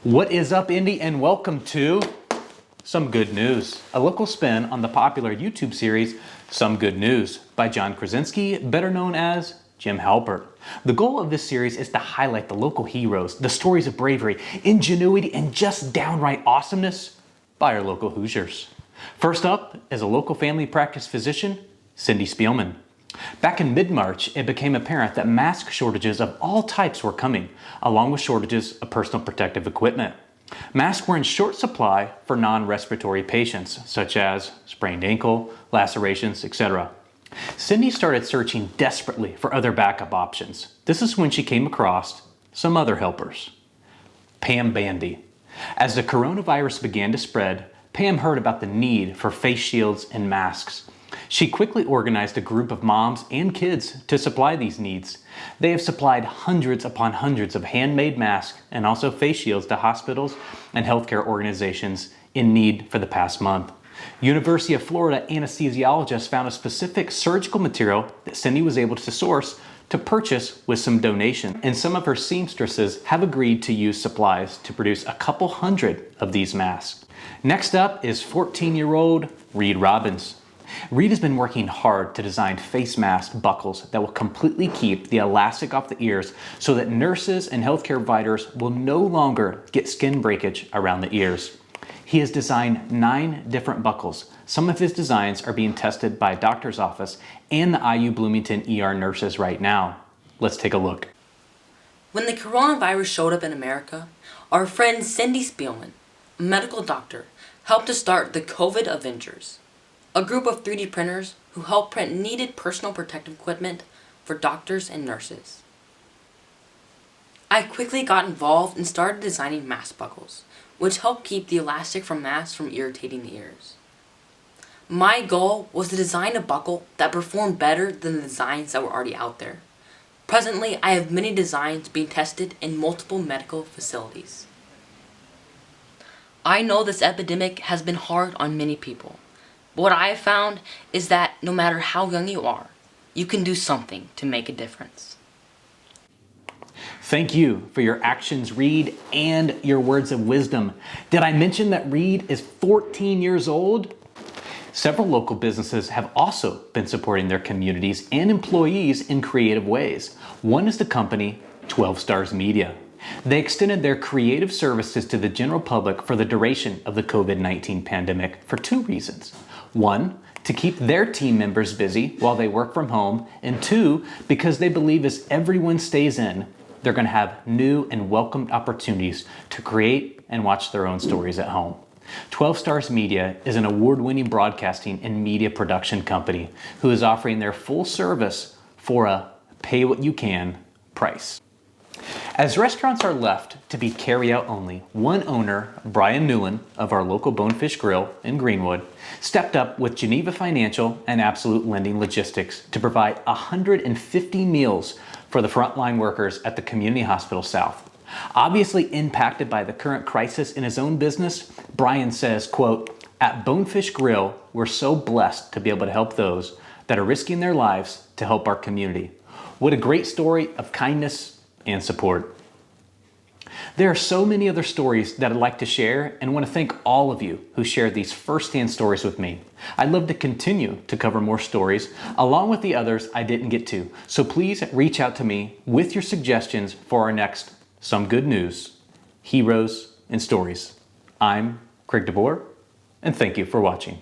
What is up, Indy, and welcome to Some Good News, a local spin on the popular YouTube series Some Good News by John Krasinski, better known as Jim Halpert. The goal of this series is to highlight the local heroes, the stories of bravery, ingenuity, and just downright awesomeness by our local Hoosiers. First up is a local family practice physician, Cindy Spielman. Back in mid-March, it became apparent that mask shortages of all types were coming, along with shortages of personal protective equipment. Masks were in short supply for non-respiratory patients, such as sprained ankle, lacerations, etc. Cindy started searching desperately for other backup options. This is when she came across some other helpers. Pam Bandy. As the coronavirus began to spread, Pam heard about the need for face shields and masks. She quickly organized a group of moms and kids to supply these needs. They have supplied hundreds upon hundreds of handmade masks and also face shields to hospitals and healthcare organizations in need for the past month. University of Florida anesthesiologists found a specific surgical material that Cindy was able to source to purchase with some donation, and some of her seamstresses have agreed to use supplies to produce a couple hundred of these masks. Next up is 14-year-old Reed Robbins. Reed has been working hard to design face mask buckles that will completely keep the elastic off the ears so that nurses and healthcare providers will no longer get skin breakage around the ears. He has designed 9 different buckles. Some of his designs are being tested by a doctor's office and the IU Bloomington ER nurses right now. Let's take a look. When the coronavirus showed up in America, our friend Cindy Spielman, a medical doctor, helped to start the COVID Avengers, a group of 3D printers who help print needed personal protective equipment for doctors and nurses. I quickly got involved and started designing mask buckles, which help keep the elastic from masks from irritating the ears. My goal was to design a buckle that performed better than the designs that were already out there. Presently, I have many designs being tested in multiple medical facilities. I know this epidemic has been hard on many people. What I have found is that no matter how young you are, you can do something to make a difference. Thank you for your actions, Reed, and your words of wisdom. Did I mention that Reed is 14 years old? Several local businesses have also been supporting their communities and employees in creative ways. One is the company 12 Stars Media. They extended their creative services to the general public for the duration of the COVID-19 pandemic for 2 reasons. 1, to keep their team members busy while they work from home, and 2, because they believe as everyone stays in, they're going to have new and welcomed opportunities to create and watch their own stories at home. 12 Stars Media is an award-winning broadcasting and media production company who is offering their full service for a pay-what-you-can price. As restaurants are left to be carry-out only, one owner, Brian Newland of our local Bonefish Grill in Greenwood, stepped up with Geneva Financial and Absolute Lending Logistics to provide 150 meals for the frontline workers at the Community Hospital South. Obviously impacted by the current crisis in his own business, Brian says, quote, "At Bonefish Grill, we're so blessed to be able to help those that are risking their lives to help our community." What a great story of kindness and support. There are so many other stories that I'd like to share and want to thank all of you who shared these firsthand stories with me. I'd love to continue to cover more stories along with the others I didn't get to. So please reach out to me with your suggestions for our next Some Good News, Heroes and Stories. I'm Craig DeBoer, and thank you for watching.